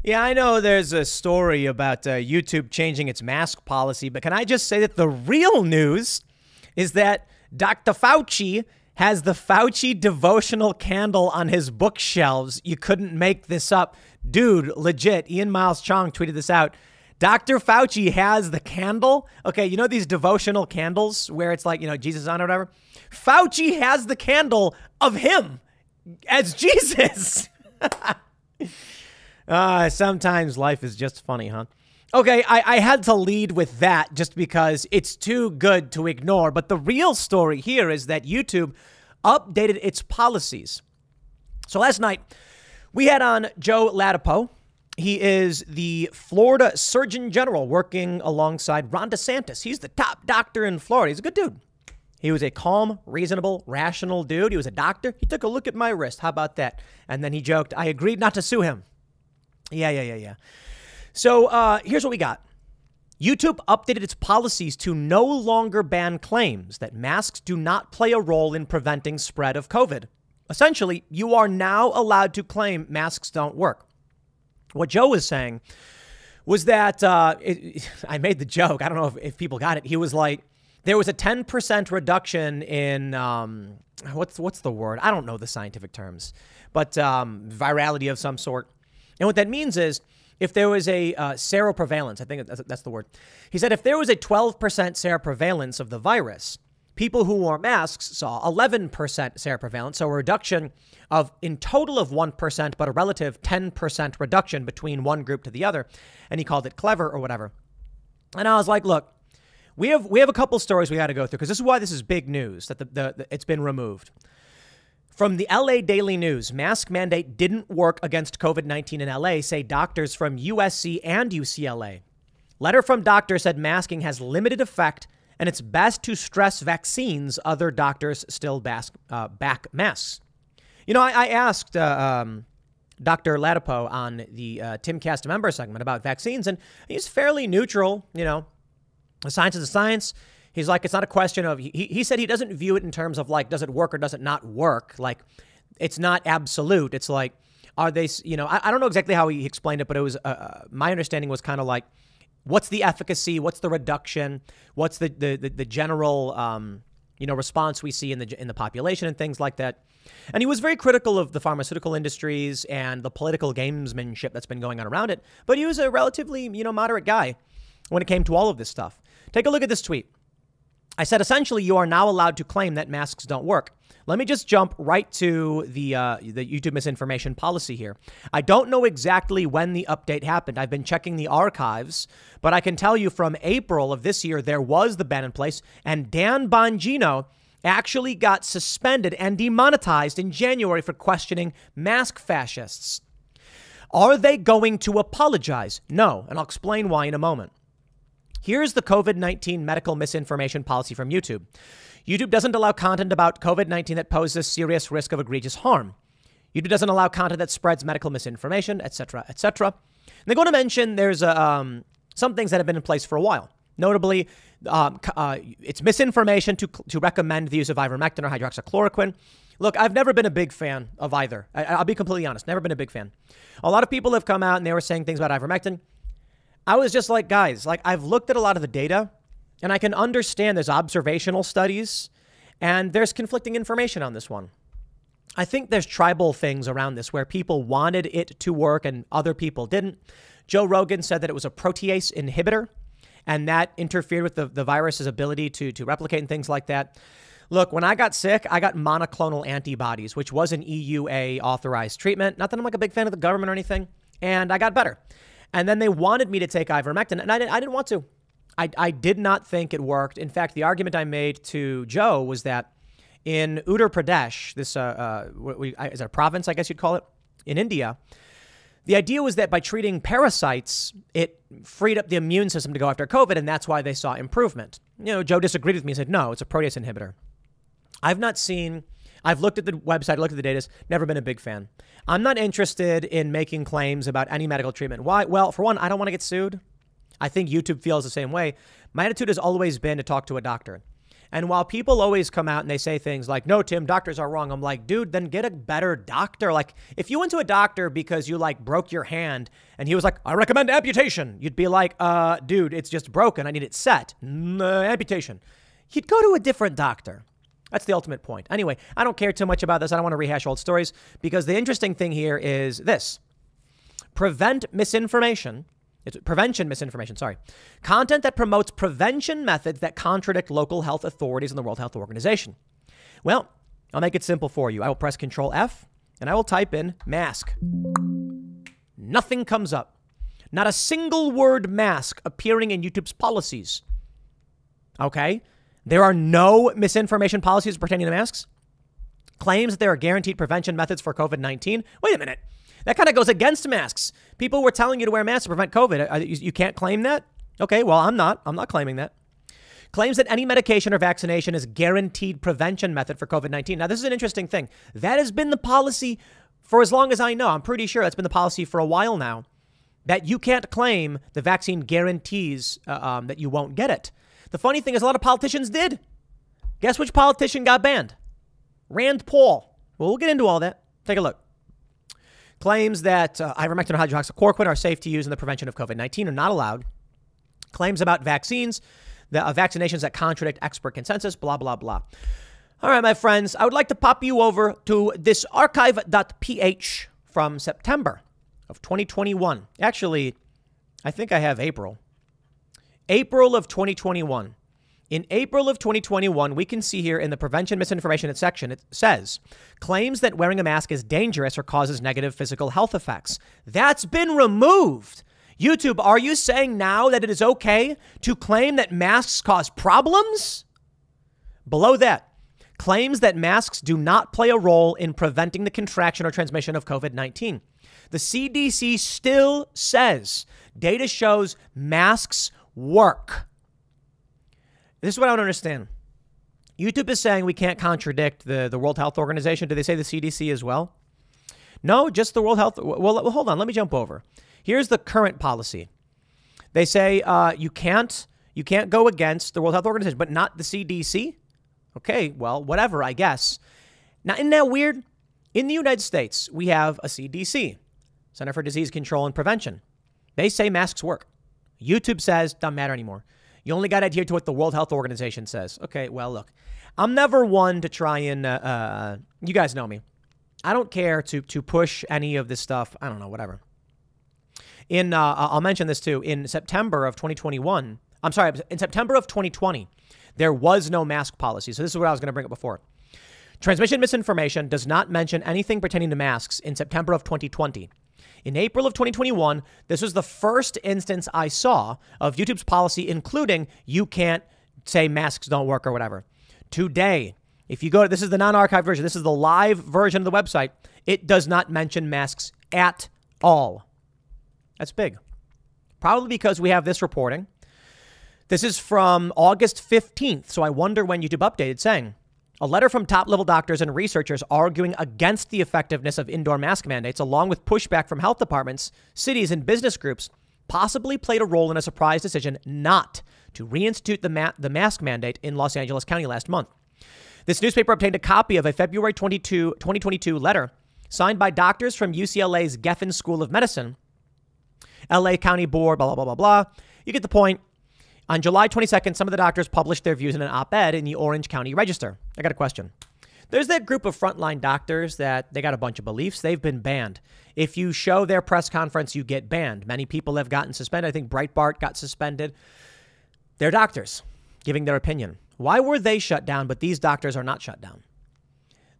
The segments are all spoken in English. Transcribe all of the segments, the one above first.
Yeah, I know there's a story about YouTube changing its mask policy, but can I just say that the real news is that Dr. Fauci has the Fauci devotional candle on his bookshelves. You couldn't make this up. Dude, legit. Ian Miles Chong tweeted this out. Dr. Fauci has the candle. Okay, you know these devotional candles where it's like, Jesus on it or whatever? Fauci has the candle of him as Jesus. Sometimes life is just funny, huh? Okay, I had to lead with that just because it's too good to ignore. But the real story here is that YouTube updated its policies. So last night, we had on Joe Latapo. He is the Florida Surgeon General working alongside Ron DeSantis. He's the top doctor in Florida. He's a good dude. He was a calm, reasonable, rational dude. He was a doctor. He took a look at my wrist. How about that? And then he joked, I agreed not to sue him. Yeah. So here's what we got. YouTube updated its policies to no longer ban claims that masks do not play a role in preventing spread of COVID. Essentially, you are now allowed to claim masks don't work. What Joe was saying was that I made the joke. I don't know if people got it. He was like, there was a 10% reduction in what's the word? I don't know the scientific terms, but virality of some sort. And what that means is if there was a seroprevalence, I think that's the word. He said if there was a 12% seroprevalence of the virus, people who wore masks saw 11% seroprevalence, so a reduction of in total of 1%, but a relative 10% reduction between one group to the other. And he called it clever or whatever. And I was like, look, we have a couple stories we got to go through because this is why this is big news that it's been removed. From the LA Daily News, mask mandate didn't work against COVID-19 in LA, say doctors from USC and UCLA. Letter from doctor said masking has limited effect and it's best to stress vaccines. Other doctors still back masks. I asked Dr. Latapo on the Timcast member segment about vaccines, and he's fairly neutral. The science is the science. He's like, it's not a question of, he said he doesn't view it in terms of like, does it work or does it not work? Like, it's not absolute. It's like, are they, I don't know exactly how he explained it, but it was, my understanding was kind of like, what's the efficacy? What's the reduction? What's the general, response we see in the population and things like that. And he was very critical of the pharmaceutical industries and the political gamesmanship that's been going on around it. But he was a relatively, moderate guy when it came to all of this stuff. Take a look at this tweet. I said, essentially, you are now allowed to claim that masks don't work. Let me just jump right to the YouTube misinformation policy here. I don't know exactly when the update happened. I've been checking the archives, but I can tell you from April of this year, there was the ban in place, and Dan Bongino actually got suspended and demonetized in January for questioning mask fascists. Are they going to apologize? No, and I'll explain why in a moment. Here's the COVID-19 medical misinformation policy from YouTube. YouTube doesn't allow content about COVID-19 that poses serious risk of egregious harm. YouTube doesn't allow content that spreads medical misinformation, etc., etc. And they're going to mention there's some things that have been in place for a while. Notably, it's misinformation to recommend the use of ivermectin or hydroxychloroquine. Look, I've never been a big fan of either. I'll be completely honest. Never been a big fan. A lot of people have come out and they were saying things about ivermectin. I was just like, guys, I've looked at a lot of the data and I can understand there's observational studies and there's conflicting information on this one. I think there's tribal things around this where people wanted it to work and other people didn't. Joe Rogan said that it was a protease inhibitor and that interfered with the virus's ability to replicate and things like that. Look, when I got sick, I got monoclonal antibodies, which was an EUA authorized treatment. Not that I'm a big fan of the government or anything. And I got better. And then they wanted me to take ivermectin, and I didn't want to. I did not think it worked. In fact, the argument I made to Joe was that in Uttar Pradesh, this is a province, I guess you'd call it, in India, the idea was that by treating parasites, it freed up the immune system to go after COVID, and that's why they saw improvement. Joe disagreed with me and said, no, it's a protease inhibitor. I've looked at the website, looked at the data, never been a big fan. I'm not interested in making claims about any medical treatment. Why? Well, for one, I don't want to get sued. I think YouTube feels the same way. My attitude has always been to talk to a doctor. And while people always come out and they say things like, no, Tim, doctors are wrong. I'm like, dude, then get a better doctor. Like, if you went to a doctor because you like broke your hand and he was like, I recommend amputation, you'd be like, dude, it's just broken. I need it set. Amputation. You'd go to a different doctor. That's the ultimate point. Anyway, I don't care too much about this. I don't want to rehash old stories because the interesting thing here is this. Prevention misinformation, sorry. Content that promotes prevention methods that contradict local health authorities and the World Health Organization. Well, I'll make it simple for you. I will press Control F and I will type in mask. Nothing comes up. Not a single word mask appearing in YouTube's policies. Okay? There are no misinformation policies pertaining to masks. Claims that there are guaranteed prevention methods for COVID-19. Wait a minute. That kind of goes against masks. People were telling you to wear masks to prevent COVID. You can't claim that? Okay, well, I'm not claiming that. Claims that any medication or vaccination is guaranteed prevention method for COVID-19. Now, this is an interesting thing. That has been the policy for as long as I know. I'm pretty sure that's been the policy for a while now, that you can't claim the vaccine guarantees that you won't get it. The funny thing is a lot of politicians did. Guess which politician got banned? Rand Paul. Well, we'll get into all that. Take a look. Claims that ivermectin or hydroxychloroquine are safe to use in the prevention of COVID-19 are not allowed. Claims about vaccines, vaccinations that contradict expert consensus, blah, blah, blah. All right, my friends, I would like to pop you over to this archive.ph from September of 2021. Actually, I think I have April. April of 2021. In April of 2021, we can see here in the prevention misinformation section, it says, claims that wearing a mask is dangerous or causes negative physical health effects. That's been removed. YouTube, are you saying now that it is okay to claim that masks cause problems? Below that, claims that masks do not play a role in preventing the contraction or transmission of COVID-19. The CDC still says data shows masks work. This is what I don't understand. YouTube is saying we can't contradict the World Health Organization. Do they say the CDC as well? No, just the World Health. Well, hold on. Let me jump over. Here's the current policy. They say you can't go against the World Health Organization, but not the CDC. Okay, well, whatever, I guess. Now, isn't that weird? In the United States, we have a CDC, Center for Disease Control and Prevention. They say masks work. YouTube says doesn't matter anymore. You only got to adhere to what the World Health Organization says. Okay, well, look, I'm never one to try and, you guys know me. I don't care to push any of this stuff. I don't know, whatever. I'll mention this too. In September of 2021, in September of 2020, there was no mask policy. So this is what I was going to bring up before. Transmission misinformation does not mention anything pertaining to masks in September of 2020. In April of 2021, this was the first instance I saw of YouTube's policy, including you can't say masks don't work or whatever. Today, if you go to, this is the non-archived version, this is the live version of the website, it does not mention masks at all. That's big. Probably because we have this reporting. This is from August 15th, so I wonder when YouTube updated, saying, a letter from top-level doctors and researchers arguing against the effectiveness of indoor mask mandates, along with pushback from health departments, cities, and business groups, possibly played a role in a surprise decision not to reinstitute the mask mandate in Los Angeles County last month. This newspaper obtained a copy of a February 2022 letter signed by doctors from UCLA's Geffen School of Medicine, LA County Board, blah, blah, blah, blah, blah. You get the point. On July 22nd, some of the doctors published their views in an op-ed in the Orange County Register. I got a question. There's that group of frontline doctors that they got a bunch of beliefs. They've been banned. If you show their press conference, you get banned. Many people have gotten suspended. I think Breitbart got suspended. They're doctors giving their opinion. Why were they shut down, but these doctors are not shut down?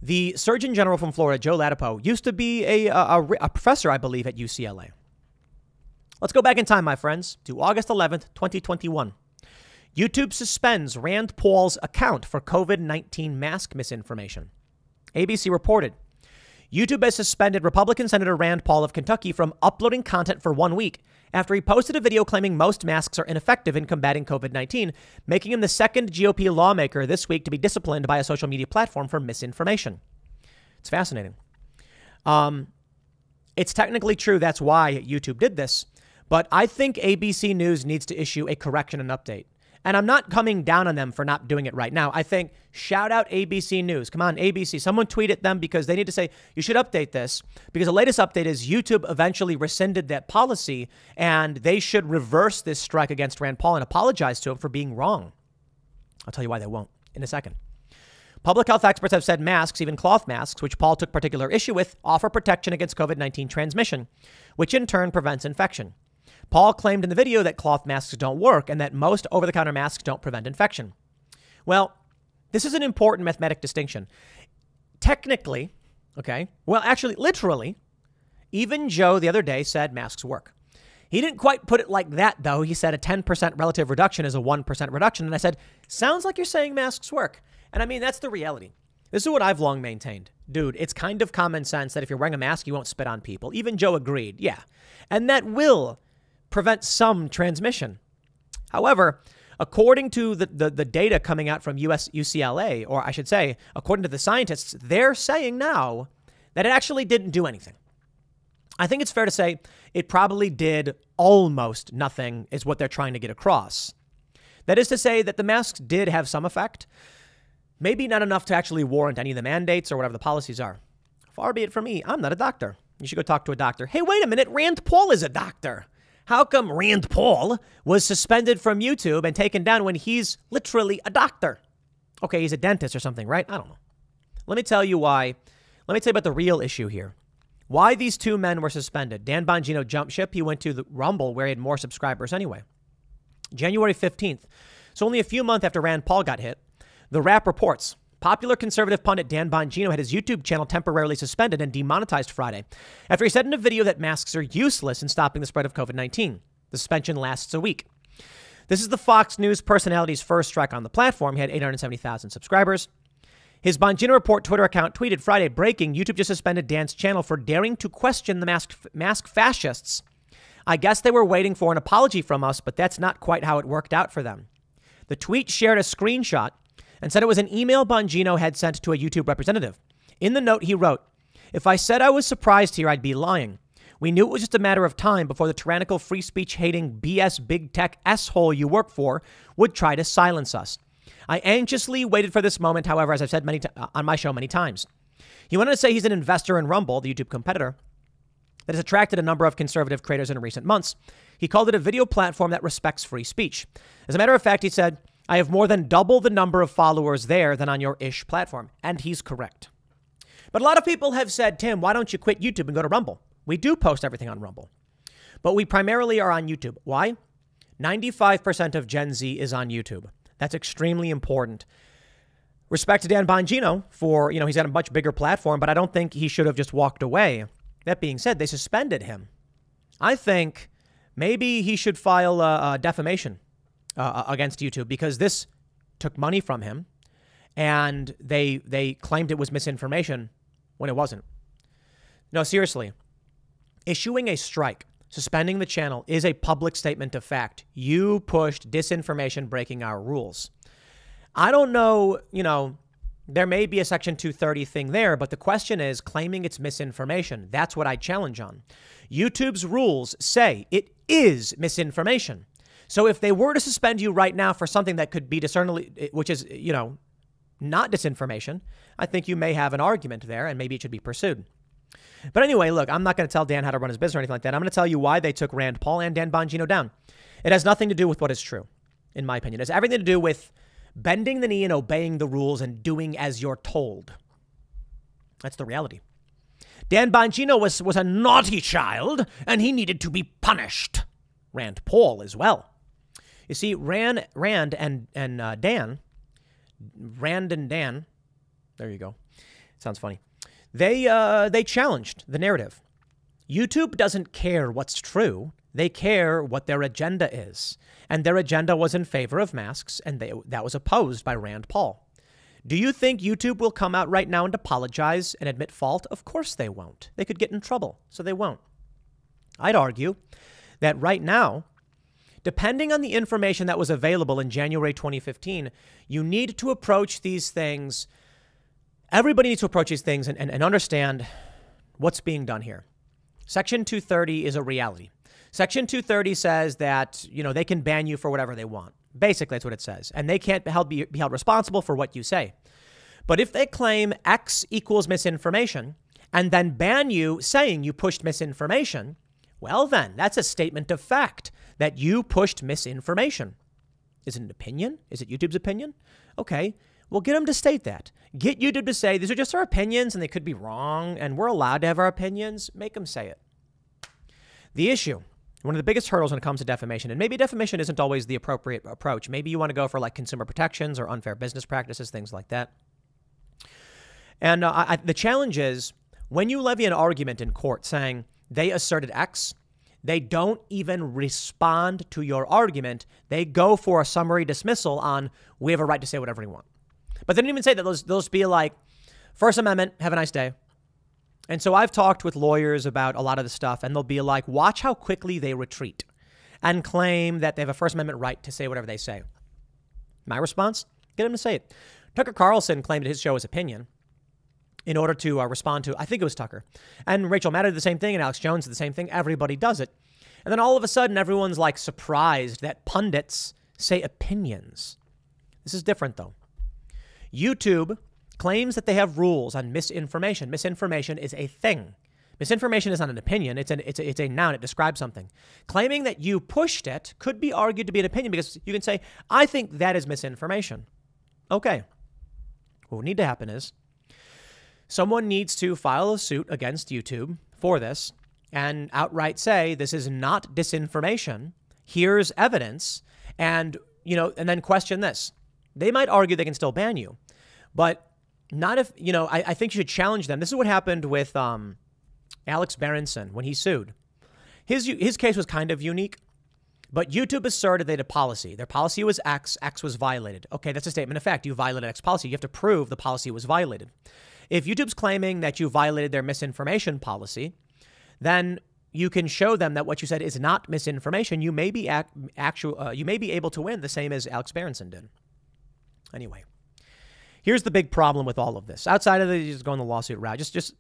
The Surgeon General from Florida, Joe Latapo, used to be a professor, I believe, at UCLA. Let's go back in time, my friends, to August 11th, 2021. YouTube suspends Rand Paul's account for COVID-19 mask misinformation. ABC reported, YouTube has suspended Republican Senator Rand Paul of Kentucky from uploading content for 1 week after he posted a video claiming most masks are ineffective in combating COVID-19, making him the second GOP lawmaker this week to be disciplined by a social media platform for misinformation. It's fascinating. It's technically true. That's why YouTube did this. But I think ABC News needs to issue a correction and update. And I'm not coming down on them for not doing it right now. I think shout out ABC News. Come on, ABC. Someone tweet at them because they need to say, you should update this. Because the latest update is YouTube eventually rescinded that policy and they should reverse this strike against Rand Paul and apologize to him for being wrong. I'll tell you why they won't in a second. Public health experts have said masks, even cloth masks, which Paul took particular issue with, offer protection against COVID-19 transmission, which in turn prevents infection. Paul claimed in the video that cloth masks don't work and that most over-the-counter masks don't prevent infection. Well, this is an important mathematic distinction. Technically, okay, well, actually, literally, even Joe the other day said masks work. He didn't quite put it like that, though. He said a 10% relative reduction is a 1% reduction. And I said, sounds like you're saying masks work. And I mean, that's the reality. This is what I've long maintained. Dude, it's kind of common sense that if you're wearing a mask, you won't spit on people. Even Joe agreed. Yeah. And that will prevent some transmission. However, according to the data coming out from UCLA, or I should say, according to the scientists, they're saying now that it actually didn't do anything. I think it's fair to say it probably did almost nothing is what they're trying to get across. That is to say that the masks did have some effect, maybe not enough to actually warrant any of the mandates or whatever the policies are. Far be it from me. I'm not a doctor. You should go talk to a doctor. Hey, wait a minute. Rand Paul is a doctor. How come Rand Paul was suspended from YouTube and taken down when he's literally a doctor? Okay, he's a dentist or something, right? I don't know. Let me tell you why. Let me tell you about the real issue here. Why these two men were suspended. Dan Bongino jumped ship. He went to the Rumble where he had more subscribers anyway. January 15th. So only a few months after Rand Paul got hit, The Wrap reports popular conservative pundit Dan Bongino had his YouTube channel temporarily suspended and demonetized Friday after he said in a video that masks are useless in stopping the spread of COVID-19. The suspension lasts a week. This is the Fox News personality's first strike on the platform. He had 870,000 subscribers. His Bongino Report Twitter account tweeted Friday, breaking, YouTube just suspended Dan's channel for daring to question the mask fascists. I guess they were waiting for an apology from us, but that's not quite how it worked out for them. The tweet shared a screenshot and said it was an email Bongino had sent to a YouTube representative. In the note, he wrote, "If I said I was surprised here, I'd be lying. We knew it was just a matter of time before the tyrannical free speech hating BS big tech S-hole you work for would try to silence us. I anxiously waited for this moment, however, as I've said on my show many times." He went on to say he's an investor in Rumble, the YouTube competitor, that has attracted a number of conservative creators in recent months. He called it a video platform that respects free speech. As a matter of fact, he said, "I have more than double the number of followers there than on your ish platform." And he's correct. But a lot of people have said, Tim, why don't you quit YouTube and go to Rumble? We do post everything on Rumble, but we primarily are on YouTube. Why? 95% of Gen Z is on YouTube. That's extremely important. Respect to Dan Bongino for, he's got a much bigger platform, but I don't think he should have just walked away. That being said, they suspended him. I think maybe he should file a defamation against YouTube because this took money from him and they claimed it was misinformation when it wasn't. No, seriously, issuing a strike, suspending the channel is a public statement of fact. You pushed disinformation, breaking our rules. I don't know, there may be a Section 230 thing there, but the question is claiming it's misinformation. That's what I challenge on. YouTube's rules say it is misinformation. So if they were to suspend you right now for something that could be discernibly, which is, not disinformation, I think you may have an argument there and maybe it should be pursued. But anyway, look, I'm not going to tell Dan how to run his business or anything like that. I'm going to tell you why they took Rand Paul and Dan Bongino down. It has nothing to do with what is true, in my opinion. It has everything to do with bending the knee and obeying the rules and doing as you're told. That's the reality. Dan Bongino was a naughty child and he needed to be punished. Rand Paul as well. You see, Rand and Dan, there you go. Sounds funny. They challenged the narrative. YouTube doesn't care what's true. They care what their agenda is. And their agenda was in favor of masks, and that was opposed by Rand Paul. Do you think YouTube will come out right now and apologize and admit fault? Of course they won't. They could get in trouble, so they won't. I'd argue that right now, depending on the information that was available in January 2015, you need to approach these things. Everybody needs to approach these things and understand what's being done here. Section 230 is a reality. Section 230 says that, they can ban you for whatever they want. Basically, that's what it says. And they can't be held responsible for what you say. But if they claim X equals misinformation and then ban you saying you pushed misinformation, well, then that's a statement of fact that you pushed misinformation. Is it an opinion? Is it YouTube's opinion? Okay, well, get them to state that. Get YouTube to say these are just our opinions and they could be wrong and we're allowed to have our opinions. Make them say it. The issue, one of the biggest hurdles when it comes to defamation, and maybe defamation isn't always the appropriate approach. Maybe you want to go for like consumer protections or unfair business practices, things like that. And the challenge is when you levy an argument in court saying they asserted X, they don't even respond to your argument. They go for a summary dismissal on we have a right to say whatever we want. But they didn't even say that. Those be like First Amendment, have a nice day. And so I've talked with lawyers about a lot of this stuff, and they'll be like, watch how quickly they retreat and claim that they have a First Amendment right to say whatever they say. My response? Get them to say it. Tucker Carlson claimed his show his opinion in order to respond to, I think it was Tucker. And Rachel Maddow did the same thing, and Alex Jones did the same thing. Everybody does it. And then all of a sudden, everyone's like surprised that pundits say opinions. This is different, though. YouTube claims that they have rules on misinformation. Misinformation is a thing. Misinformation is not an opinion. It's a noun. It describes something. Claiming that you pushed it could be argued to be an opinion because you can say, I think that is misinformation. Okay. What would need to happen is someone needs to file a suit against YouTube for this and outright say, this is not disinformation. Here's evidence. And, and then question this. They might argue they can still ban you, but not if, I think you should challenge them. This is what happened with Alex Berenson when he sued. His case was kind of unique, but YouTube asserted they had a policy. Their policy was X. X was violated. Okay, that's a statement of fact. You violated X policy. You have to prove the policy was violated. If YouTube's claiming that you violated their misinformation policy, then you can show them that what you said is not misinformation. You may be you may be able to win the same as Alex Berenson did. Anyway, here's the big problem with all of this. Outside of just going the lawsuit route, just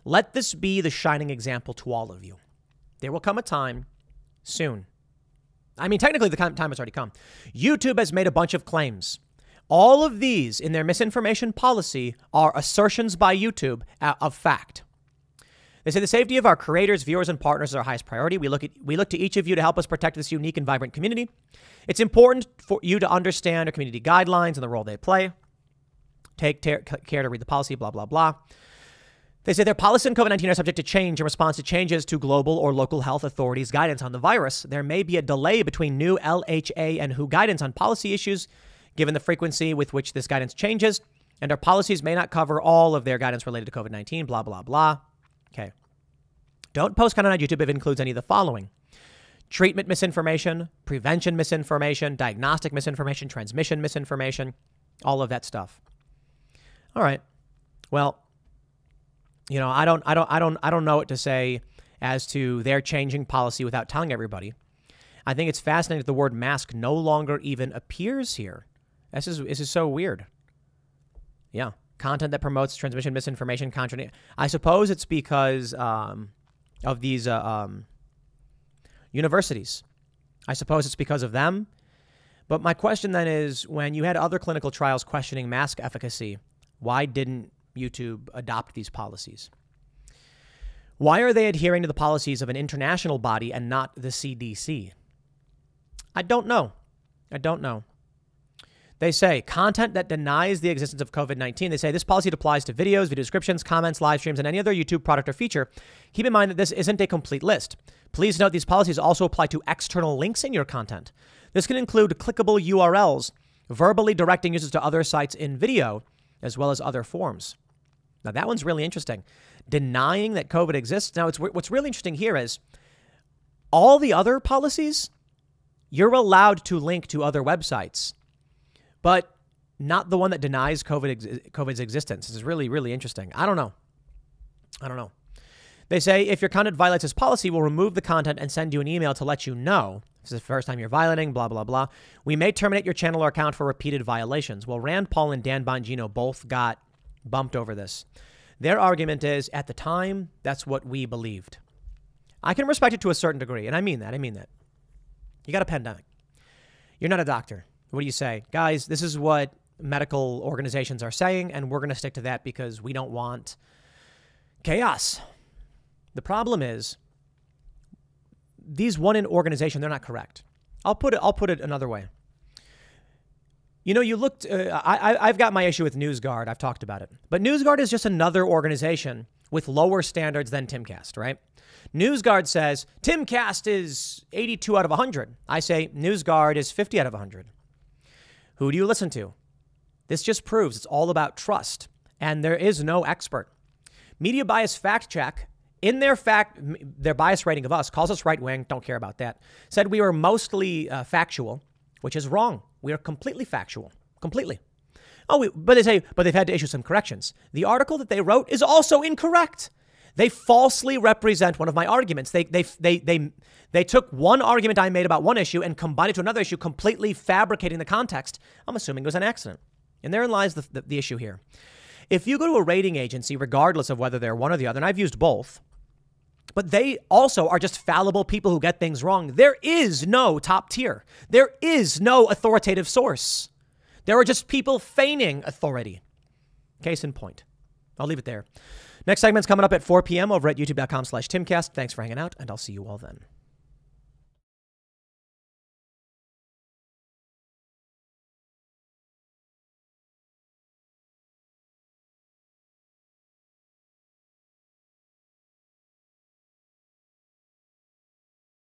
let this be the shining example to all of you. There will come a time soon. I mean, technically, the time has already come. YouTube has made a bunch of claims. All of these in their misinformation policy are assertions by YouTube of fact. They say the safety of our creators, viewers, and partners is our highest priority. We look to each of you to help us protect this unique and vibrant community. It's important for you to understand our community guidelines and the role they play. Take care to read the policy, blah, blah, blah. They say their policy on COVID-19 are subject to change in response to changes to global or local health authorities' guidance on the virus. There may be a delay between new LHA and WHO guidance on policy issues, given the frequency with which this guidance changes, and our policies may not cover all of their guidance related to COVID-19, blah, blah, blah. Okay. Don't post content on YouTube if it includes any of the following: treatment misinformation, prevention misinformation, diagnostic misinformation, transmission misinformation, all of that stuff. All right. Well, I don't know what to say as to their changing policy without telling everybody. I think it's fascinating that the word mask no longer even appears here. This is so weird. Yeah. Content that promotes transmission misinformation, I suppose it's because of these universities. I suppose it's because of them. But my question then is, when you had other clinical trials questioning mask efficacy, why didn't YouTube adopt these policies? Why are they adhering to the policies of an international body and not the CDC? I don't know. They say content that denies the existence of COVID-19. They say this policy applies to videos, video descriptions, comments, live streams, and any other YouTube product or feature. Keep in mind that this isn't a complete list. Please note these policies also apply to external links in your content. This can include clickable URLs, verbally directing users to other sites in video, as well as other forms. Now, that one's really interesting. Denying that COVID exists. Now, what's really interesting here is all the other policies, you're allowed to link to other websites, but not the one that denies COVID's existence. This is really, really interesting. I don't know. They say if your content violates this policy, we'll remove the content and send you an email to let you know. This is the first time you're violating, blah, blah, blah. We may terminate your channel or account for repeated violations. Well, Rand Paul and Dan Bongino both got bumped over this. Their argument is, at the time, that's what we believed. I can respect it to a certain degree, and I mean that. You got a pandemic. You're not a doctor. What do you say? Guys, this is what medical organizations are saying, and we're going to stick to that because we don't want chaos. The problem is these one organization, they're not correct. I'll put it another way. You know, you looked, I've got my issue with NewsGuard. I've talked about it. But NewsGuard is just another organization with lower standards than Timcast, right? NewsGuard says Timcast is 82 out of 100. I say NewsGuard is 50 out of 100. Who do you listen to? This just proves it's all about trust, and there is no expert. Media Bias Fact Check, in their bias rating of us, calls us right-wing, don't care about that, said we were mostly factual, which is wrong. We are completely factual, completely. But they've had to issue some corrections. The article that they wrote is also incorrect. They falsely represent one of my arguments. They took one argument I made about one issue and combined it to another issue, completely fabricating the context. I'm assuming it was an accident. And therein lies the issue here. If you go to a rating agency, regardless of whether they're one or the other, and I've used both, but they also are just fallible people who get things wrong. There is no top tier. There is no authoritative source. There are just people feigning authority. Case in point. I'll leave it there. Next segment's coming up at 4 p.m. over at youtube.com/Timcast. Thanks for hanging out, and I'll see you all then.